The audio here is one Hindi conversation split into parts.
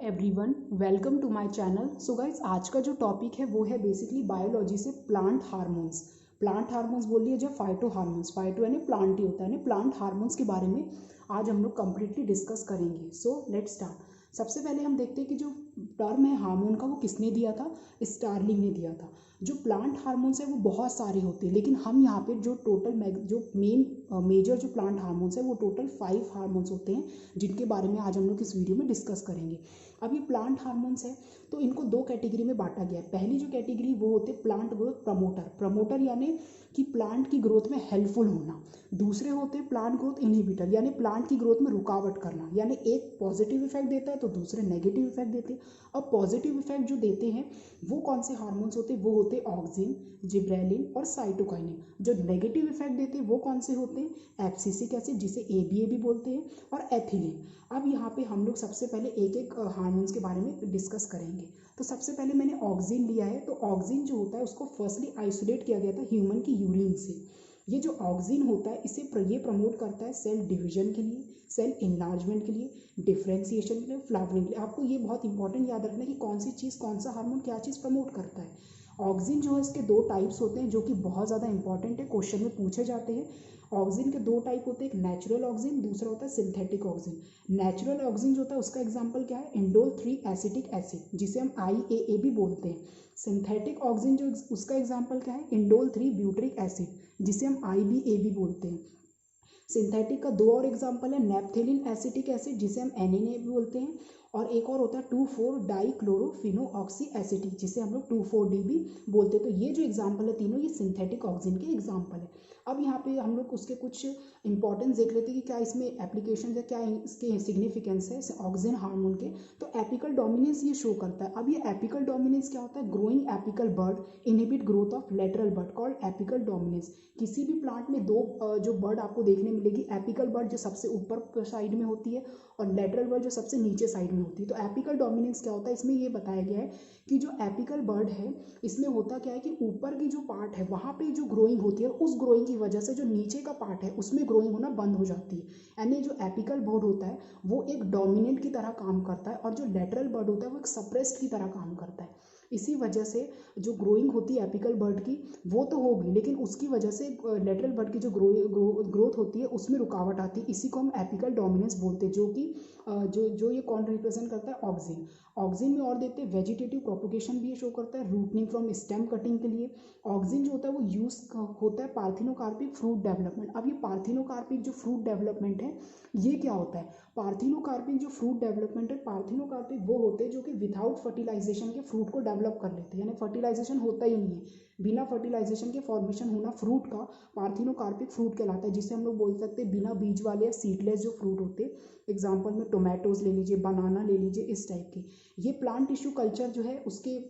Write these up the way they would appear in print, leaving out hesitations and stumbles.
Everyone, welcome to my channel. So guys, आज का जो टॉपिक है वो है बेसिकली बायोलॉजी से प्लांट हार्मोन्स। प्लांट हार्मोन्स बोलिए जब फाइटो हार्मोन्स, फाइटो यानी प्लांट ही होता है ना, प्लांट हार्मोन्स के बारे में आज हम लोग कंप्लीटली डिस्कस करेंगे। So let's start. सबसे पहले हम देखते हैं कि जो टर्म है हार्मोन का वो किसने दिया था? स्टार्लिंग ने दिया था। जो प्लांट हार्मोन्स है वो बहुत सारे होते हैं, लेकिन हम यहाँ पे जो जो मेन मेजर जो प्लांट हार्मोन्स है वो टोटल 5 हार्मोन्स होते हैं, जिनके बारे में आज हम लोग इस वीडियो में डिस्कस करेंगे। अब ये प्लांट हार्मोन्स है तो इनको दो कैटेगरी में बांटा गया है। पहली जो कैटेगरी वो होते हैं प्लांट ग्रोथ प्रमोटर। प्रमोटर यानी कि प्लांट की ग्रोथ में हेल्पफुल होना। दूसरे होते हैं प्लांट ग्रोथ इनहिबिटर, यानी प्लांट की ग्रोथ में रुकावट करना। यानी एक पॉजिटिव इफेक्ट देता है तो दूसरे नेगेटिव इफेक्ट देते हैं। अब पॉजिटिव इफेक्ट जो देते हैं वो कौन से हार्मोन्स होते हैं? वो होते हैं ऑक्सिन, जिब्रेलिन और साइटोकाइनिन। जो नेगेटिव इफेक्ट देते हैं वो कौन से होते हैं? एब्सिसिक एसिड, जिसे एबीए भी बोलते हैं, और एथिलीन। अब यहाँ पे हम लोग सबसे पहले एक एक हार्मोन्स के बारे में डिस्कस करेंगे। तो सबसे पहले मैंने ऑक्सिन लिया है। तो ऑक्सिन जो होता है उसको फर्स्टली आइसोलेट किया गया था ह्यूमन की यूरिन से। ये जो ऑक्सिन होता है ये प्रमोट करता है सेल डिवीजन के लिए, सेल इनलार्जमेंट के लिए, डिफ्रेंसिएशन के लिए, फ्लावरिंग के लिए। आपको ये बहुत इंपॉर्टेंट याद रखना है कि कौन सी चीज़, कौन सा हार्मोन क्या चीज़ प्रमोट करता है। ऑक्सिन जो है इसके दो टाइप्स होते हैं जो कि बहुत ज़्यादा इंपॉर्टेंट है, क्वेश्चन में पूछे जाते हैं। ऑक्सिन के दो टाइप होते हैं, एक नेचुरल ऑक्सिन, दूसरा होता है सिंथेटिक ऑक्सिन। नेचुरल ऑक्सिन जो होता है उसका एग्जांपल क्या है? इंडोल 3 एसिटिक एसिड, जिसे हम IAA भी बोलते हैं। सिंथेटिक ऑक्सिन जो उसका एग्जांपल क्या है? इंडोल 3 ब्यूटरिक एसिड, जिसे हम IBA भी बोलते हैं। सिंथेटिक का दो और एग्जांपल है, नेपथेलिन एसिटिक एसिड, जिसे हम NNA भी बोलते हैं, और एक और होता है 2,4-डाइक्लोरोफिनोऑक्सी एसिटिक, जिसे हम लोग 2,4-D भी बोलते हैं। तो ये जो एग्जांपल है तीनों, ये सिंथेटिक ऑक्सिन के एग्जांपल है। अब यहाँ पे हम लोग उसके कुछ इंपॉर्टेंस देख लेते हैं कि क्या इसमें एप्लीकेशन है, क्या इसके सिग्निफिकेंस है ऑक्सिन हार्मोन के। तो एपिकल डोमिनेंस ये शो करता है। अब ये एपिकल डोमिनेंस क्या होता है? Growing apical bud inhibit growth of lateral bird, called apical dominance. किसी भी प्लांट में दो जो बर्ड आपको देखने मिलेगी, एपिकल बर्ड जो सबसे ऊपर साइड में होती है और लेटरल बर्ड जो सबसे नीचे साइड में होती है। तो एपिकल डोमिनेंस क्या होता है? इसमें ये बताया गया है कि जो एपिकल बर्ड है इसमें होता क्या है कि ऊपर की जो पार्ट है वहाँ पे जो ग्रोइंग होती है, उस ग्रोइंग की वजह से जो नीचे का पार्ट है उसमें ग्रोइंग होना बंद हो जाती है। यानी जो एपिकल बर्ड होता है वो एक डोमिनेंट की तरह काम करता है, और जो लेटरल बर्ड होता है वो एक सप्रेस्ड की तरह काम करता है। इसी वजह से जो ग्रोइंग होती है एपिकल बर्ड की वो तो होगी, लेकिन उसकी वजह से लेटरल बर्ड की जो ग्रोथ होती है उसमें रुकावट आती है। इसी को हम एपिकल डोमिनेंस बोलते हैं, जो कि जो ये कौन रिप्रेजेंट करता है? ऑक्सिन। ऑक्सिन में और देखते हैं वेजिटेटिव प्रोपोगेशन भी ये शो करता है, रूटनिंग फ्रॉम स्टेम कटिंग के लिए। ऑक्सिन जो होता है वो यूज होता है पार्थिनोकार्पिक फ्रूट डेवलपमेंट। अब ये पार्थिनोकार्पिक जो फ्रूट डेवलपमेंट है ये क्या होता है? पार्थिनोकार्पिक जो फ्रूट डेवलपमेंट है, पार्थिनोकार्पिक वो होते हैं जो कि विदाउट फर्टिलाइजेशन के फ्रूट को डेवलप कर लेते हैं। यानी फर्टिलाइजेशन होता ही नहीं है, बिना फर्टिलाइजेशन के फॉर्मेशन होना फ्रूट का पार्थिनोकार्पिक फ्रूट कहलाता है, जिसे हम लोग बोल सकते हैं बिना बीज वाले या सीडलेस जो फ्रूट होते हैं। एग्जाम्पल में टोमेटोज ले लीजिए, बनाना ले लीजिए, इस टाइप के। ये प्लांट टिश्यू कल्चर जो है उसके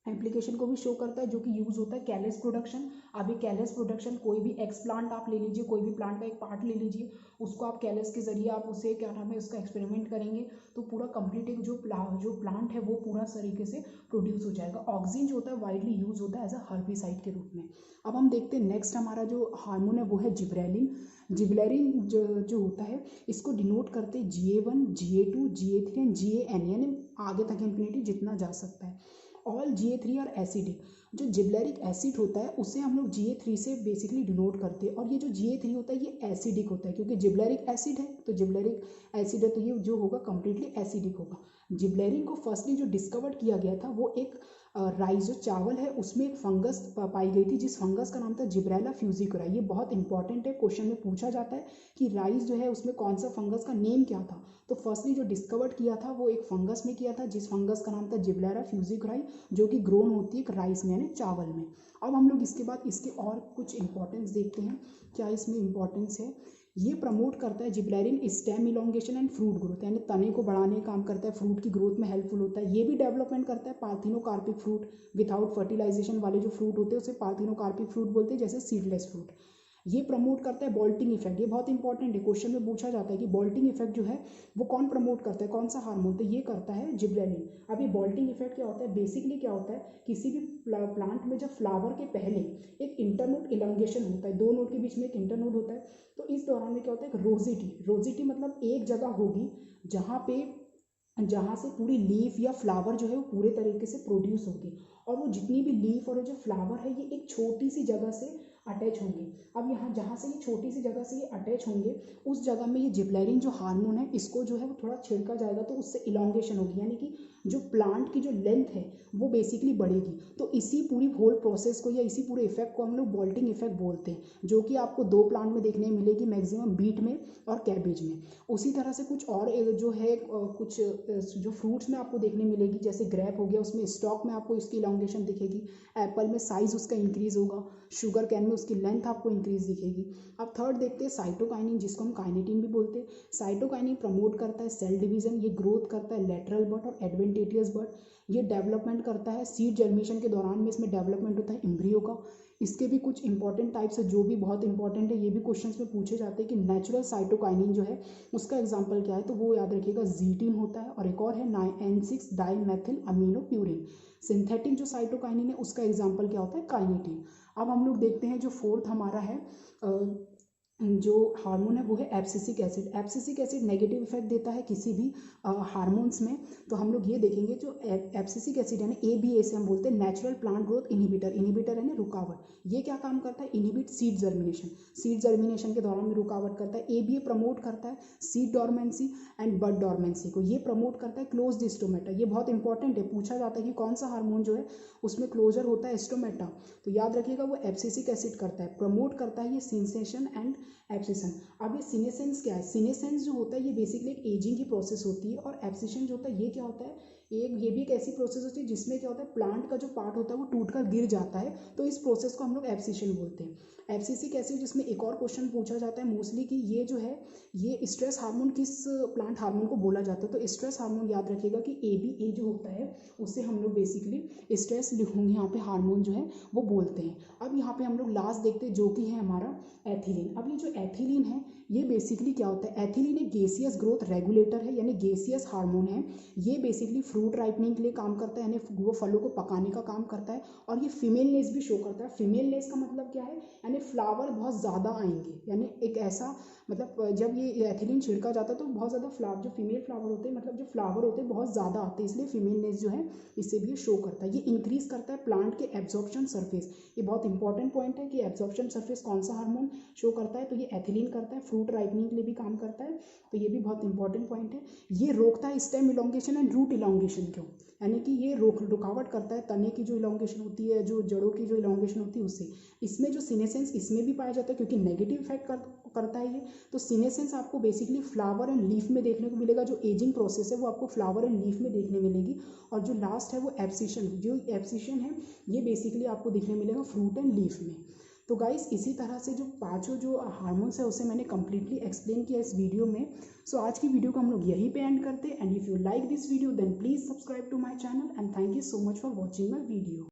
एप्लीकेशन को भी शो करता है, जो कि यूज होता है कैलस प्रोडक्शन। अभी कैलस प्रोडक्शन कोई भी एक्स प्लांट आप ले लीजिए, कोई भी प्लांट का एक पार्ट ले लीजिए, उसको आप कैलस के जरिए आप उसे क्या नाम है उसका एक्सपेरिमेंट करेंगे तो पूरा कंप्लीट एक जो प्लांट है वो पूरा तरीके से प्रोड्यूस हो जाएगा। ऑक्सिन जो होता है वाइडली यूज होता है एज अ हर्बिसाइड के रूप में। अब हम देखते हैं नेक्स्ट हमारा जो हार्मोन है वो है जिब्रेलिन। जिब्रेलिन जो होता है इसको डिनोट करते हैं GA1, GA2, GA3 and GAN, यानी आगे तक इंफिनिटी जितना जा सकता है। ऑल GA3 और एसिडिक। जो जिब्लेरिक एसिड होता है उसे हम लोग GA3 से बेसिकली डिनोट करते हैं, और ये जो GA3 होता है ये एसिडिक होता है, क्योंकि जिब्लेरिक एसिड है तो जिब्लेरिक एसिड है तो ये जो होगा कंप्लीटली एसिडिक होगा। जिब्लेरिन को फर्स्टली जो डिस्कवर किया गया था वो एक राइस जो चावल है उसमें एक फंगस पाई गई थी, जिस फंगस का नाम था जिब्रेला फ्यूजिकोरा। ये बहुत इंपॉर्टेंट है, क्वेश्चन में पूछा जाता है कि राइस जो है उसमें कौन सा फंगस का नेम क्या था। तो फर्स्टली जो डिस्कवर किया था वो एक फंगस में किया था, जिस फंगस का नाम था जिब्रेला फ्यूजिकोराई, जो कि ग्रोन होती है एक राइस में यानी चावल में। अब हम लोग इसके बाद इसके और कुछ इंपॉर्टेंस देखते हैं, क्या इसमें इंपॉर्टेंस है। ये प्रमोट करता है gibberellin stem elongation and fruit growth, यानी तने को बढ़ाने का काम करता है, फ्रूट की ग्रोथ में हेल्पफुल होता है। ये भी डेवलपमेंट करता है पार्थिनोकार्पिक फ्रूट, विदाउट फर्टिलाइजेशन वाले जो फ्रूट होते हैं उसे पार्थिनोकार्पिक फ्रूट बोलते हैं, जैसे सीडलेस फ्रूट। ये प्रमोट करता है बॉल्टिंग इफेक्ट। ये बहुत इंपॉर्टेंट है, क्वेश्चन में पूछा जाता है कि बॉल्टिंग इफेक्ट जो है वो कौन प्रमोट करता है, कौन सा हार्मोन? तो ये करता है जिब्रेलिन। अब ये बॉल्टिंग इफेक्ट क्या होता है? बेसिकली क्या होता है, किसी भी प्लांट में जब फ्लावर के पहले एक इंटरनोड इलंगेशन होता है, दो नोड के बीच में एक इंटरनोड होता है, तो इस दौरान में क्या होता है, एक रोजिटी। रोजिटी मतलब एक जगह होगी जहाँ पे जहाँ से पूरी लीफ या फ्लावर जो है वो पूरे तरीके से प्रोड्यूस होगी, और वो जितनी भी लीफ और जो फ्लावर है ये एक छोटी सी जगह से अटैच होंगे। अब यहाँ जहाँ से ये छोटी सी जगह से ये अटैच होंगे, उस जगह में ये जिबरेलिन जो हार्मोन है इसको जो है वो थोड़ा छिड़का जाएगा, तो उससे इलांगेशन होगी, यानी कि जो प्लांट की जो लेंथ है वो बेसिकली बढ़ेगी। तो इसी पूरी होल प्रोसेस को या इसी पूरे इफेक्ट को हम लोग बॉल्टिंग इफेक्ट बोलते हैं, जो कि आपको 2 प्लांट में देखने मिलेगी मैक्सिमम, बीट में और कैबेज में। उसी तरह से कुछ और जो है कुछ जो फ्रूट्स में आपको देखने मिलेगी, जैसे ग्रेप हो गया, उसमें स्टॉक में आपको इसकी इलांगेशन दिखेगी, एप्पल में साइज उसका इंक्रीज होगा, शुगर कैन में उसकी लेंथ आपको इंक्रीज दिखेगी। अब थर्ड देखते हैं साइटोकाइनिन, जिसको हम काइनेटिन भी बोलते हैं। साइटोकाइनिन प्रमोट करता है सेल डिवीजन, ये ग्रोथ करता है लेटरल बर्ड और एडवेंटेटियस बर्ड, ये डेवलपमेंट करता है सीड जर्मिनेशन के दौरान में इसमें डेवलपमेंट होता है एम्ब्रियो का। इसके भी कुछ इंपॉर्टेंट टाइप्स है जो भी बहुत इंपॉर्टेंट है, ये भी क्वेश्चंस में पूछे जाते हैं कि नेचुरल साइटोकाइनिन जो है उसका एग्जाम्पल क्या है, तो वो याद रखिएगा जीटीन होता है, और एक और है N6 डाइमेथिल अमीनोप्यूरिन। सिंथेटिक जो साइटोकाइनिन है उसका एग्जाम्पल क्या होता है, काइनेटिन। अब हम लोग देखते हैं जो फोर्थ हमारा है जो हार्मोन है वो है abscisic acid. Abscisic acid negative effect देता है किसी भी हार्मोन्स में, तो हम लोग ये देखेंगे जो एब्सिसिक एसिड है ना, ABA से हम बोलते हैं natural plant growth inhibitor. Inhibitor है ना रुकावट, ये क्या काम करता है, inhibit seed germination, seed germination के दौरान में रुकावट करता है। ABA प्रमोट करता है seed dormancy and bud dormancy को, ये प्रमोट करता है क्लोज्ड स्टोमेटा। ये बहुत इंपॉर्टेंट है, पूछा जाता है कि कौन सा हार्मोन जो है उसमें क्लोजर होता है स्टोमेटा, तो याद रखिएगा वो एब्सिसिक एसिड करता है, प्रमोट करता है ये सिंसेशन एंड एब्सिशन। अब ये सीनेसेंस क्या है, सीनेसेंस जो होता है ये बेसिकली एक एजिंग की प्रोसेस होती है, और एब्सिशन जो होता है ये क्या होता है, ये भी एक ऐसी प्रोसेस होती है जिसमें क्या होता है प्लांट का जो पार्ट होता है वो टूटकर गिर जाता है, तो इस प्रोसेस को हम लोग एब्सिशन बोलते हैं। एब्सिसिक एसिड, जिसमें एक और क्वेश्चन पूछा जाता है मोस्टली कि ये जो है ये स्ट्रेस हार्मोन किस प्लांट हार्मोन को बोला जाता है, तो स्ट्रेस हार्मोन याद रखिएगा कि ABA जो होता है उससे हम लोग बेसिकली स्ट्रेस लिखूंगे यहाँ पे हार्मोन जो है वो बोलते हैं। अब यहाँ पे हम लोग लास्ट देखते हैं जो कि है हमारा एथिलीन। अब ये जो एथिलीन है ये बेसिकली क्या होता है, एथिलीन एक गैसियस ग्रोथ रेगुलेटर है, यानी गैसियस हार्मोन है। ये बेसिकली फ्रूट राइपनिंग के लिए काम करता है, यानी वो फलों को पकाने का काम करता है, और ये फीमेलनेस भी शो करता है। फीमेलनेस का मतलब क्या है, यानी फ्लावर बहुत ज़्यादा आएंगे, यानी एक ऐसा मतलब जब ये एथिलीन छिड़का जाता है तो बहुत ज़्यादा फ्लावर, जो फीमेल फ्लावर होते हैं मतलब जो फ्लावर होते हैं बहुत ज़्यादा आते हैं, इसलिए फीमेलनेस जो है इससे भी ये शो करता है। ये इंक्रीज करता है प्लांट के एब्जॉर्प्शन सरफेस, ये बहुत इंपॉर्टेंट पॉइंट है कि एब्जॉर्प्शन सरफेस कौन सा हार्मोन शो करता है, तो ये एथिलीन करता है, फ्रूट राइपनिंग के लिए भी काम करता है, तो ये भी बहुत इंपॉर्टेंट पॉइंट है। ये रोकता है stem elongation and root elongation को, यानी कि ये रुकावट करता है तने की जो इलोंगेशन होती है, जो जड़ों की जो इलोंगेशन होती है उससे। इसमें जो सीनेसेंस इसमें भी पाया जाता है क्योंकि नेगेटिव इफेक्ट करता है ये, तो सीनेसेंस आपको बेसिकली फ्लावर एंड लीफ में देखने को मिलेगा, जो एजिंग प्रोसेस है वो आपको फ्लावर एंड लीफ में देखने मिलेगी। और जो लास्ट है वो एब्सिशन, जो एब्सिशन है ये बेसिकली आपको देखने मिलेगा फ्रूट एंड लीफ में। तो गाइस इसी तरह से जो पांचों जो हार्मोन्स है उसे मैंने कम्प्लीटली एक्सप्लेन किया इस वीडियो में। सो आज की वीडियो को हम लोग यहीं पे एंड करते हैं, and if you like this video then please subscribe to my channel, and thank you so much for watching my video.